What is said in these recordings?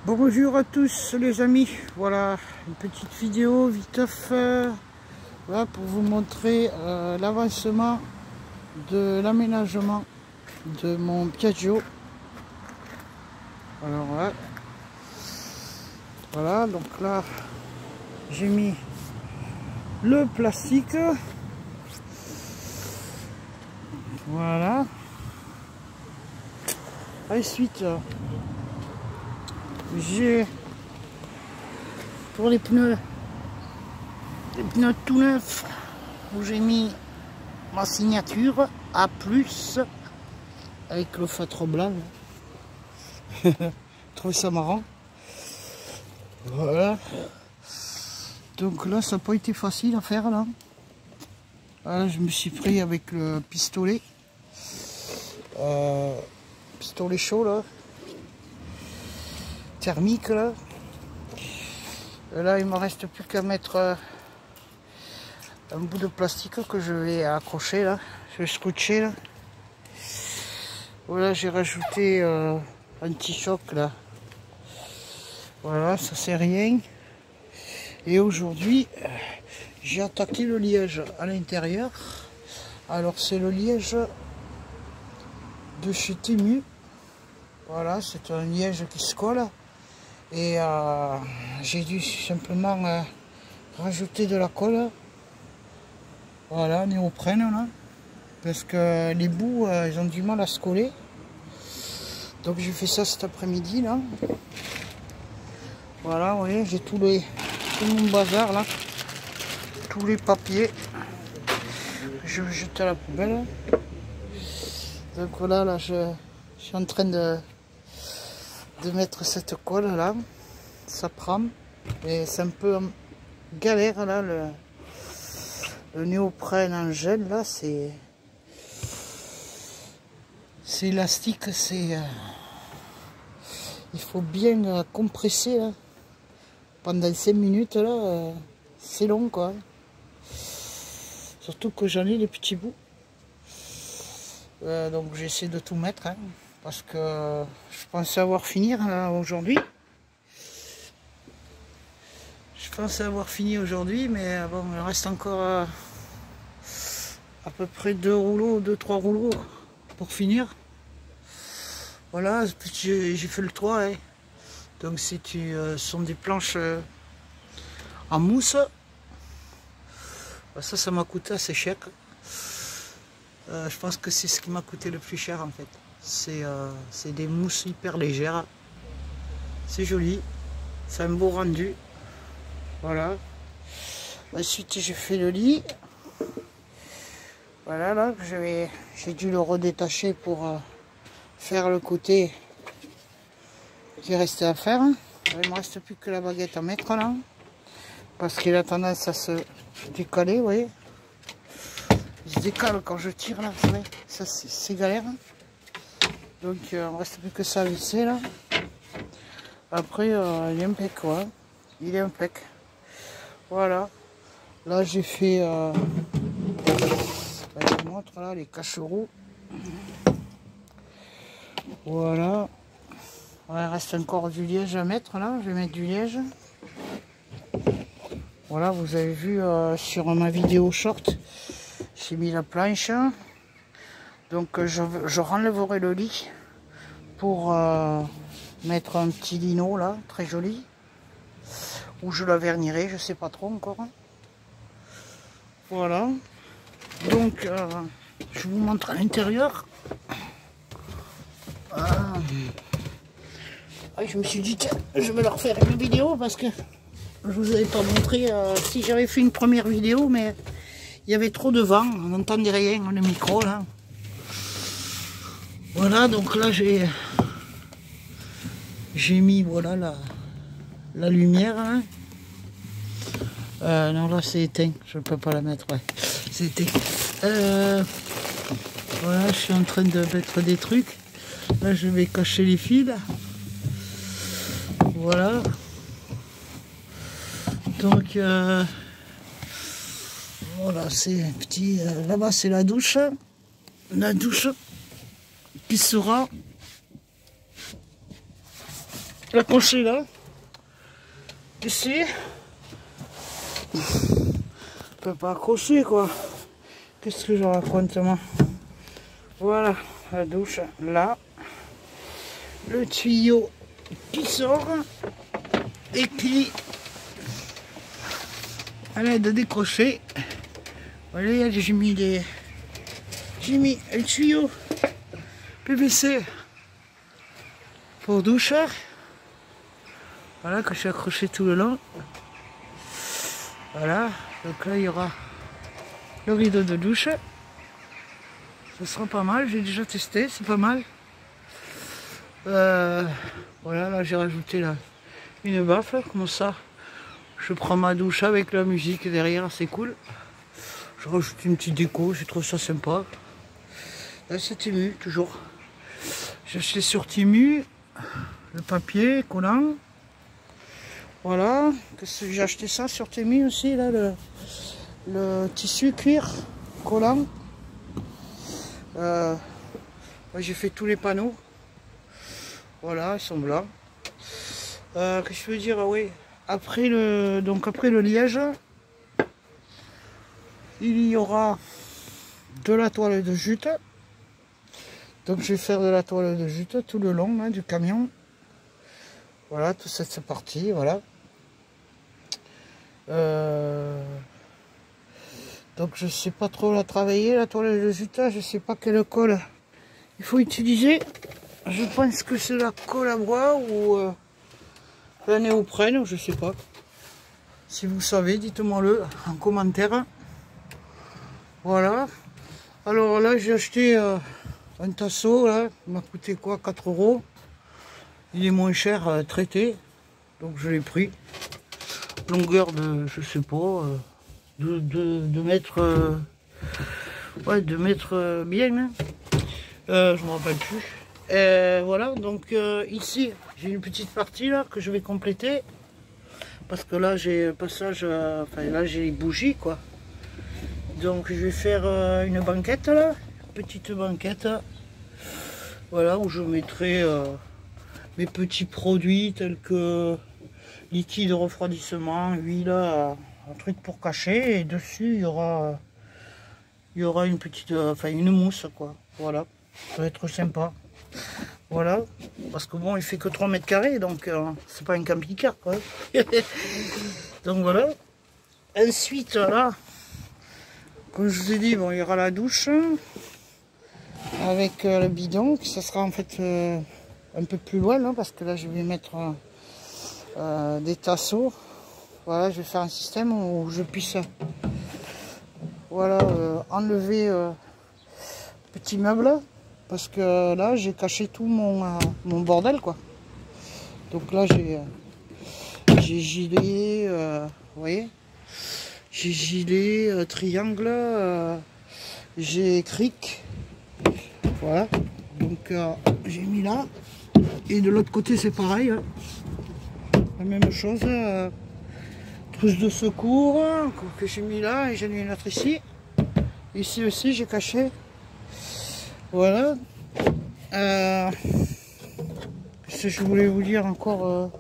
Bonjour à tous les amis, voilà une petite vidéo vite fait voilà, pour vous montrer l'avancement de l'aménagement de mon Piaggio. Alors voilà, donc là j'ai mis le plastique, voilà. Ensuite j'ai pour les pneus tout neufs où j'ai mis ma signature A+, avec le feutre blanc. Je trouve ça marrant. Voilà. Donc là, ça n'a pas été facile à faire là. Voilà, je me suis pris avec le pistolet. Pistolet chaud là. Thermique là. Et là, il me reste plus qu'à mettre un bout de plastique que je vais accrocher là. Je vais scotcher là. Voilà, j'ai rajouté un petit choc là. Voilà, ça c'est rien. Et aujourd'hui, j'ai attaqué le liège à l'intérieur. Alors c'est le liège de chez Temu. Voilà, c'est un liège qui se colle. Et j'ai dû simplement rajouter de la colle. Voilà, néoprène là. Parce que les bouts, ils ont du mal à se coller. Donc j'ai fait ça cet après-midi là. Voilà, vous voyez, j'ai tout mon bazar là. Tous les papiers. Je vais jeter à la poubelle. Donc voilà, là je suis en train de mettre cette colle là. Ça prend. Et c'est un peu galère là. Le néoprène en gel là, c'est élastique, il faut bien compresser là. Pendant 5 minutes là, c'est long quoi. Surtout que j'en ai les petits bouts. Donc j'essaie de tout mettre hein, parce que je pensais avoir fini aujourd'hui. Je pensais avoir fini aujourd'hui, mais bon, il reste encore à peu près 2-3 rouleaux pour finir. Voilà, j'ai fait le toit. Hein. Donc ce sont des planches en mousse. Ça m'a coûté assez cher. Je pense que c'est ce qui m'a coûté le plus cher en fait. C'est des mousses hyper légères. C'est joli. C'est un beau rendu. Voilà. Ensuite j'ai fait le lit. Voilà là, j'ai dû le redétacher pour faire le côté qui restait à faire. Il ne me reste plus que la baguette à mettre là. Parce qu'il a tendance à se décaler, vous voyez. Il se décale quand je tire là, vous voyez. Ça c'est galère. Donc il ne me reste plus que ça à visser là. Après il est impec quoi. Il est impec. Voilà. Là j'ai fait je vous montre là les cacheroux. Voilà. Ouais, il reste encore du liège à mettre là. Je vais mettre du liège. Voilà, vous avez vu sur ma vidéo short, j'ai mis la planche. Donc je renlèverai le lit pour mettre un petit lino là, très joli. Ou je la vernirai, je sais pas trop encore. Voilà. Donc je vous montre à l'intérieur. Je me suis dit tiens, je vais leur faire une vidéo parce que je vous avais pas montré si j'avais fait une première vidéo, mais il y avait trop de vent, on n'entendait rien, le micro là. Voilà, donc là j'ai mis voilà la lumière. Hein. Non là c'est éteint, je ne peux pas la mettre, ouais. C'est éteint. Voilà, je suis en train de mettre des trucs. Là je vais cacher les fils. Voilà. Donc voilà, c'est un petit. Là-bas c'est la douche. La douche qui sera l'accrocher là. Ici. Je peux pas accrocher quoi. Qu'est-ce que je raconte moi? Voilà, la douche là. Le tuyau qui sort et qui, à l'aide de décrocher, voilà, j'ai mis un tuyau PVC pour douche. Voilà, que je suis accroché tout le long. Voilà, donc là il y aura le rideau de douche. Ce sera pas mal, j'ai déjà testé, c'est pas mal. Voilà, là j'ai rajouté là, une baffe, comme ça je prends ma douche avec la musique derrière, c'est cool. Je rajoute une petite déco, je trouve ça sympa. Là c'est Temu, toujours. J'ai acheté sur Temu le papier collant. Voilà, j'ai acheté ça sur Temu aussi, là, le tissu cuir collant. J'ai fait tous les panneaux. Voilà, ils sont blancs. Qu'est-ce que je veux dire? Oui, après le liège, il y aura de la toile de jute. Donc je vais faire de la toile de jute tout le long hein, du camion. Voilà, toute cette partie, voilà. Donc je sais pas trop la travailler, la toile de jute, je sais pas quelle colle il faut utiliser. Je pense que c'est la colle à bois ou la néoprène, je sais pas. Si vous savez, dites-moi le en commentaire. Voilà. Alors là, j'ai acheté un tasseau, là, il m'a coûté quoi, 4 €. Il est moins cher traité, donc je l'ai pris. Longueur de, je sais pas, de mètres, ouais, de mètres bien. Hein. Je me rappelle plus. Voilà, donc ici j'ai une petite partie là que je vais compléter parce que là j'ai un passage, enfin là j'ai les bougies quoi. Donc je vais faire une banquette là, petite banquette, voilà où je mettrai mes petits produits tels que liquide refroidissement, huile, un truc pour cacher et dessus il y aura une petite, enfin une mousse quoi. Voilà, ça va être sympa. Voilà, parce que bon, il fait que 3 mètres carrés, donc c'est pas un camping-car quoi. Donc voilà. Ensuite, là, comme je vous ai dit, bon, il y aura la douche avec le bidon, qui ça sera en fait un peu plus loin, là, parce que là, je vais mettre des tasseaux. Voilà, je vais faire un système où je puisse, voilà, enlever petit meuble. Parce que là, j'ai caché tout mon bordel, quoi. Donc là, j'ai gilet, vous voyez, j'ai gilet, triangle, j'ai cric. Voilà. Donc j'ai mis là. Et de l'autre côté, c'est pareil. Hein. La même chose. Trousse de secours que j'ai mis là. Et j'en ai une autre ici. Ici aussi, j'ai caché. Voilà. Ce que je voulais vous dire encore.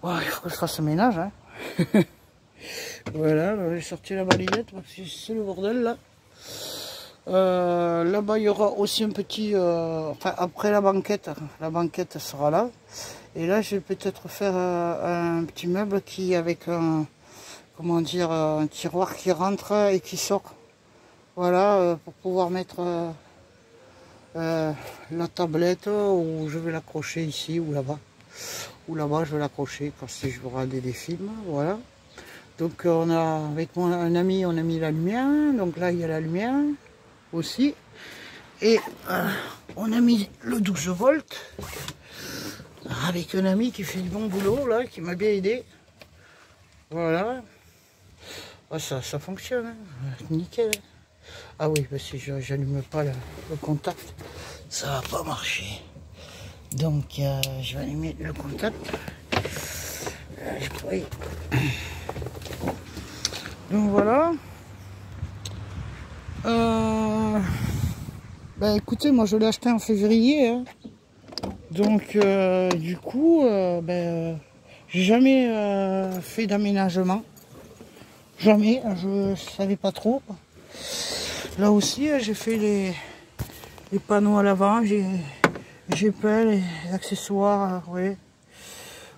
Ouais, il faut que je fasse le ménage. Hein. Voilà, j'ai sorti la balayette parce que c'est le bordel là. Là-bas, il y aura aussi un petit. Enfin, après la banquette sera là. Et là, je vais peut-être faire un petit meuble qui avec un. Comment dire, un tiroir qui rentre et qui sort. Voilà, pour pouvoir mettre la tablette où je vais l'accrocher ici ou là-bas. Ou là-bas, je vais l'accrocher quand je vais regarder des films. Voilà. Donc, on a, avec un ami, on a mis la lumière. Donc là, il y a la lumière aussi. Et on a mis le 12 volts avec un ami qui fait du bon boulot, là, qui m'a bien aidé. Voilà. Ah, ça fonctionne, hein. Nickel. Ah oui, parce que si j'allume pas le contact, ça va pas marcher. Donc je vais allumer le contact. Oui. Donc voilà. Ben écoutez, moi je l'ai acheté en février. Hein. Donc du coup, j'ai jamais fait d'aménagement. Jamais, je savais pas trop. Là aussi, j'ai fait les panneaux à l'avant, j'ai peint les accessoires, oui.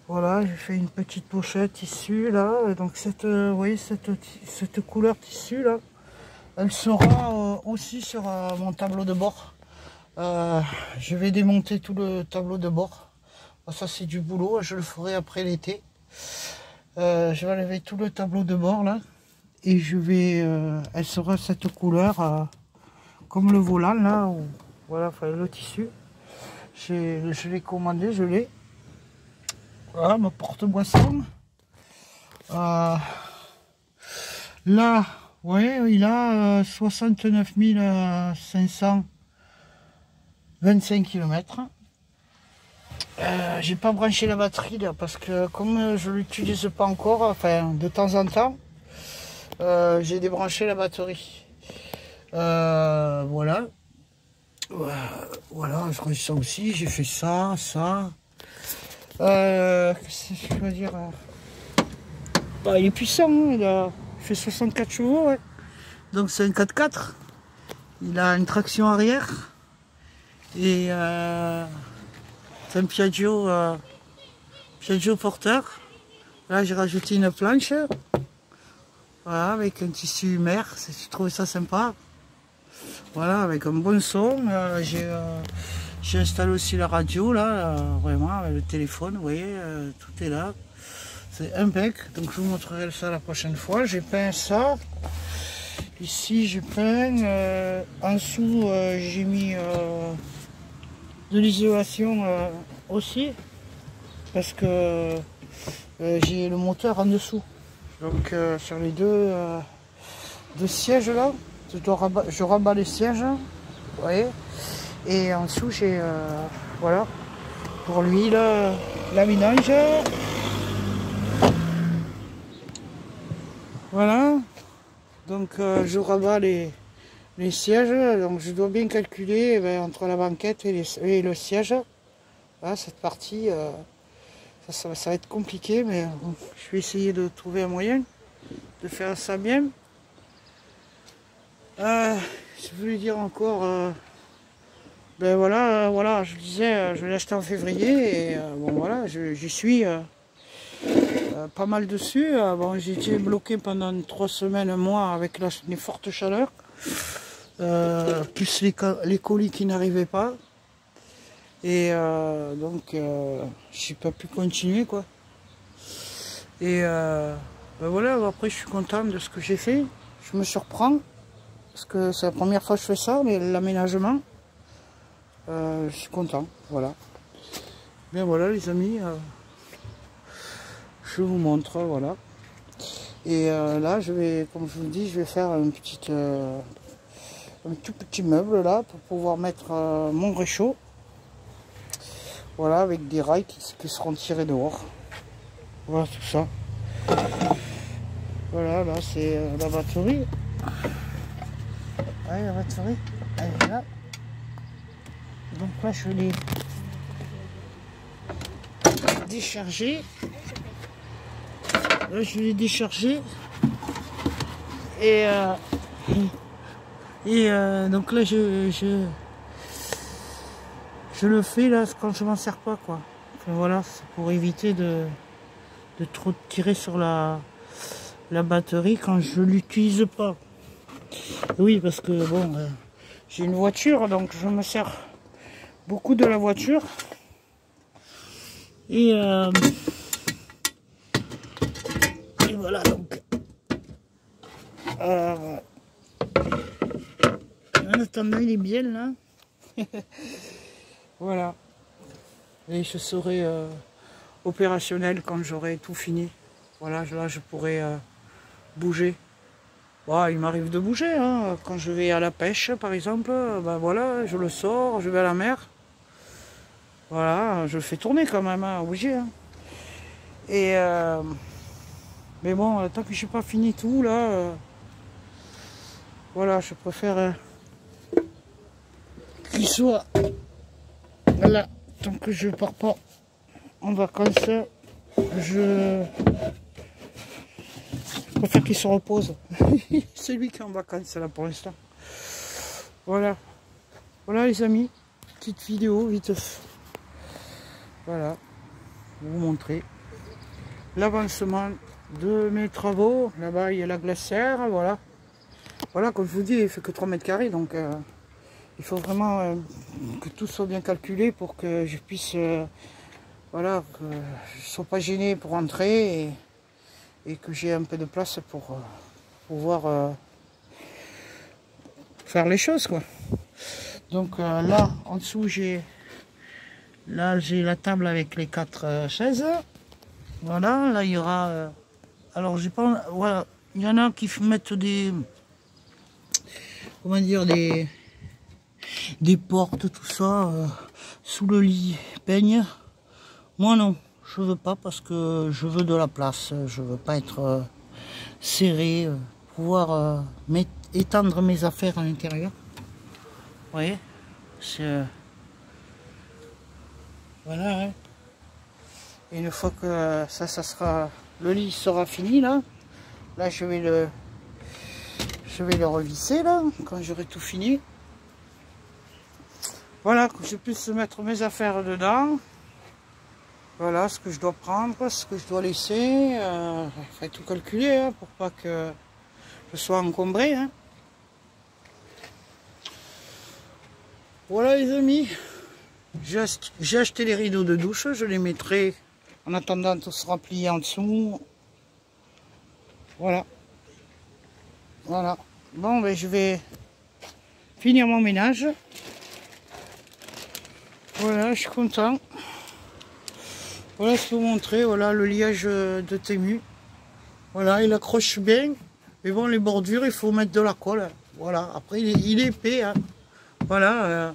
Voilà, j'ai fait une petite pochette tissu là. Donc cette, oui, cette couleur tissu là, elle sera aussi sur mon tableau de bord. Je vais démonter tout le tableau de bord. Ça c'est du boulot, je le ferai après l'été. Je vais enlever tout le tableau de bord là. Et je vais, elle sera cette couleur comme le volant là. Voilà, enfin le tissu. Je l'ai commandé, je l'ai. Voilà, ma porte-boisson. Là, ouais, il a 69 525 km. J'ai pas branché la batterie là parce que comme je l'utilise pas encore, enfin de temps en temps, j'ai débranché la batterie. Voilà. Voilà, je crois ça aussi, j'ai fait ça. Qu'est-ce que je veux dire? Bah, il est puissant, hein, il fait 64 chevaux, ouais. Donc c'est un 4x4. Il a une traction arrière. Et c'est un Piaggio, Piaggio porteur. Là j'ai rajouté une planche. Voilà, avec un tissu mer, si tu trouves ça sympa. Voilà, avec un bon son. J'ai installé aussi la radio là, vraiment avec le téléphone, vous voyez, tout est là. C'est impec, donc je vous montrerai ça la prochaine fois. J'ai peint ça. Ici j'ai peint. En dessous j'ai mis de l'isolation aussi. Parce que j'ai le moteur en dessous. Donc sur les deux sièges là, je rabats les sièges. Vous voyez. Et en dessous j'ai voilà, pour l'huile, la mélange. Voilà, donc je rabats les sièges, donc je dois bien calculer entre la banquette et le siège. Voilà, cette partie, ça va être compliqué, mais je vais essayer de trouver un moyen de faire ça bien. Je voulais dire encore, voilà, je disais, je l'ai acheté en février et bon voilà, j'y suis pas mal dessus. Bon, j'ai été bloqué pendant 3 semaines, un mois avec les fortes chaleurs, plus les colis qui n'arrivaient pas. Et donc j'ai pas pu continuer quoi. Et voilà, après je suis content de ce que j'ai fait. Je me surprends parce que c'est la première fois que je fais ça, mais l'aménagement, je suis content. Voilà. Bien voilà les amis, je vous montre, voilà. Et là je vais, comme je vous dis, je vais faire un tout petit meuble là pour pouvoir mettre mon réchaud. Voilà, avec des rails qui seront tirés dehors. Voilà tout ça. Voilà, là c'est la batterie. Ouais, la batterie, elle est là. Donc là je l'ai déchargé. Là je l'ai déchargé. Et donc là je le fais là quand je m'en sers pas quoi. Enfin, voilà, c'est pour éviter de trop tirer sur la batterie quand je l'utilise pas. Oui, parce que bon, j'ai une voiture, donc je me sers beaucoup de la voiture. Et voilà donc. En attendant, il est bien là. Voilà. Et je serai opérationnel quand j'aurai tout fini. Voilà, là je pourrai bouger. Bon, il m'arrive de bouger, hein. Quand je vais à la pêche par exemple, ben voilà, je le sors, je vais à la mer. Voilà, je le fais tourner quand même, hein, bouger. Hein. Et mais bon, tant que je n'ai pas fini tout là, voilà, je préfère qu'il soit là tant que je pars pas en vacances, je préfère qu'il se repose. C'est lui qui est en vacances là pour l'instant. Voilà. Voilà les amis, petite vidéo vite. Voilà, pour vous montrer l'avancement de mes travaux. Là-bas il y a la glacière, voilà. Voilà, comme je vous dis, il fait que 3 mètres carrés, donc il faut vraiment que tout soit bien calculé pour que je puisse, voilà, que je ne sois pas gêné pour entrer et que j'ai un peu de place pour pouvoir faire les choses, quoi. Donc là, en dessous, j'ai la table avec les 4 chaises. Voilà, là il y aura. Alors j'ai pas. Voilà, il y en a qui mettent des. Comment dire, des portes, tout ça, sous le lit, peigne. Moi non, je veux pas parce que je veux de la place. Je veux pas être serré, pouvoir étendre mes affaires à l'intérieur. Vous voyez, c'est voilà. Hein. Et une fois que ça sera, le lit sera fini là je vais le revisser là quand j'aurai tout fini. Voilà, que je puisse mettre mes affaires dedans. Voilà ce que je dois prendre, ce que je dois laisser. Il faut tout calculer hein, pour pas que je sois encombré. Hein. Voilà les amis, j'ai acheté les rideaux de douche, je les mettrai en attendant tout sera plié en dessous. Voilà. Voilà. Bon ben je vais finir mon ménage. Voilà, je suis content. Voilà, je peux vous montrer, voilà le liège de Temu. Voilà, il accroche bien. Mais bon, les bordures, il faut mettre de la colle. Voilà, après il est épais. Hein. Voilà,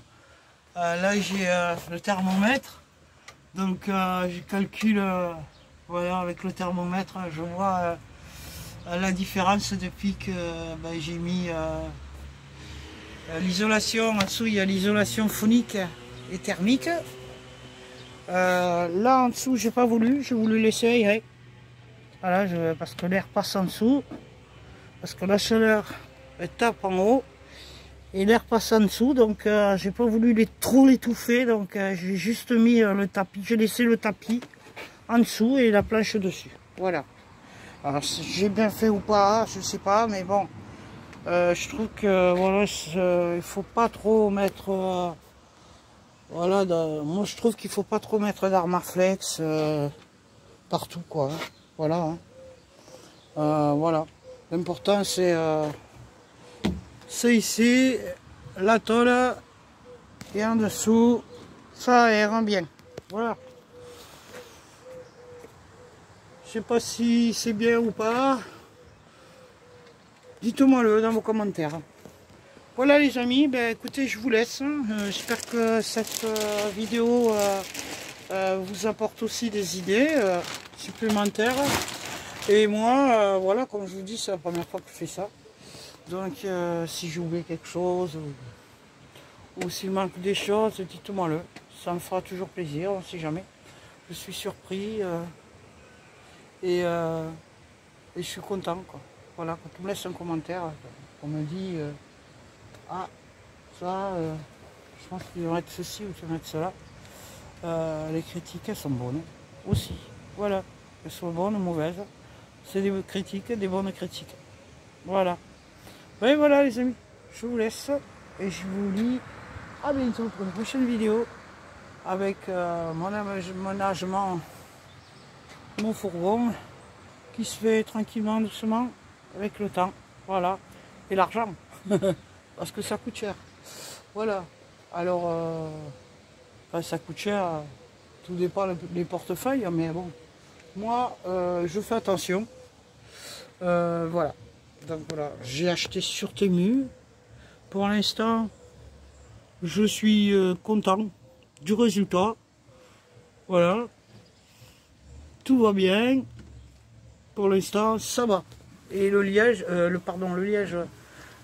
là j'ai le thermomètre. Donc je calcule, voilà, avec le thermomètre, je vois la différence depuis que ben, j'ai mis l'isolation. En dessous, il y a l'isolation phonique et thermique. Là en dessous, j'ai pas voulu, j'ai voulu laisser aérer. Voilà, parce que l'air passe en dessous, parce que la chaleur tape en haut et l'air passe en dessous, donc j'ai pas voulu trop l'étouffer, donc j'ai juste mis le tapis, j'ai laissé le tapis en dessous et la planche dessus. Voilà. Alors si j'ai bien fait ou pas, je sais pas, mais bon, je trouve que voilà, il faut pas trop mettre. Voilà, moi je trouve qu'il faut pas trop mettre d'Armaflex partout quoi. Hein. Voilà. Hein. Voilà. L'important c'est ici, la tôle et en dessous, ça aère bien. Voilà. Je sais pas si c'est bien ou pas. Dites-moi le dans vos commentaires. Voilà les amis, ben écoutez, je vous laisse. J'espère que cette vidéo vous apporte aussi des idées supplémentaires. Et moi, voilà, comme je vous dis, c'est la première fois que je fais ça. Donc si j'ai oublié quelque chose ou s'il manque des choses, dites-moi le. Ça me fera toujours plaisir, on ne sait jamais. Je suis surpris et je suis content quoi. Voilà, quand on me laisse un commentaire, on me dit ah ça je pense qu'il devrait être ceci ou qu'il devrait être cela. Les critiques elles sont bonnes aussi. Voilà, qu'elles soient bonnes ou mauvaises. C'est des critiques, des bonnes critiques. Voilà. Ben voilà les amis, je vous laisse et je vous dis à bientôt pour une prochaine vidéo avec mon aménagement, mon fourgon qui se fait tranquillement, doucement avec le temps. Voilà. Et l'argent. Parce que ça coûte cher. Voilà. Alors, enfin, ça coûte cher. Tout dépend des portefeuilles, mais bon. Moi, je fais attention. Voilà. Donc voilà, j'ai acheté sur Temu. Pour l'instant, je suis content du résultat. Voilà. Tout va bien. Pour l'instant, ça va. Et le liège, le liège,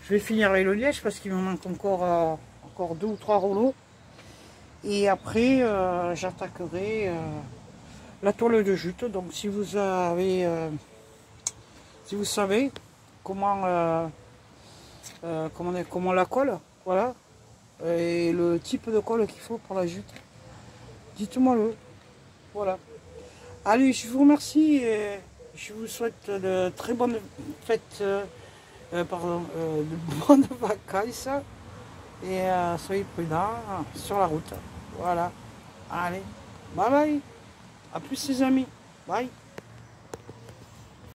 je vais finir avec le liège parce qu'il me manque encore 2 ou 3 rouleaux. Et après, j'attaquerai la toile de jute. Donc si vous avez, si vous savez comment, comment la colle, voilà, et le type de colle qu'il faut pour la jute, dites-moi le. Voilà. Allez, je vous remercie et je vous souhaite de très bonnes fêtes, de bonnes vacances et soyez prudents sur la route. Voilà. Allez, bye bye. À plus les amis. Bye.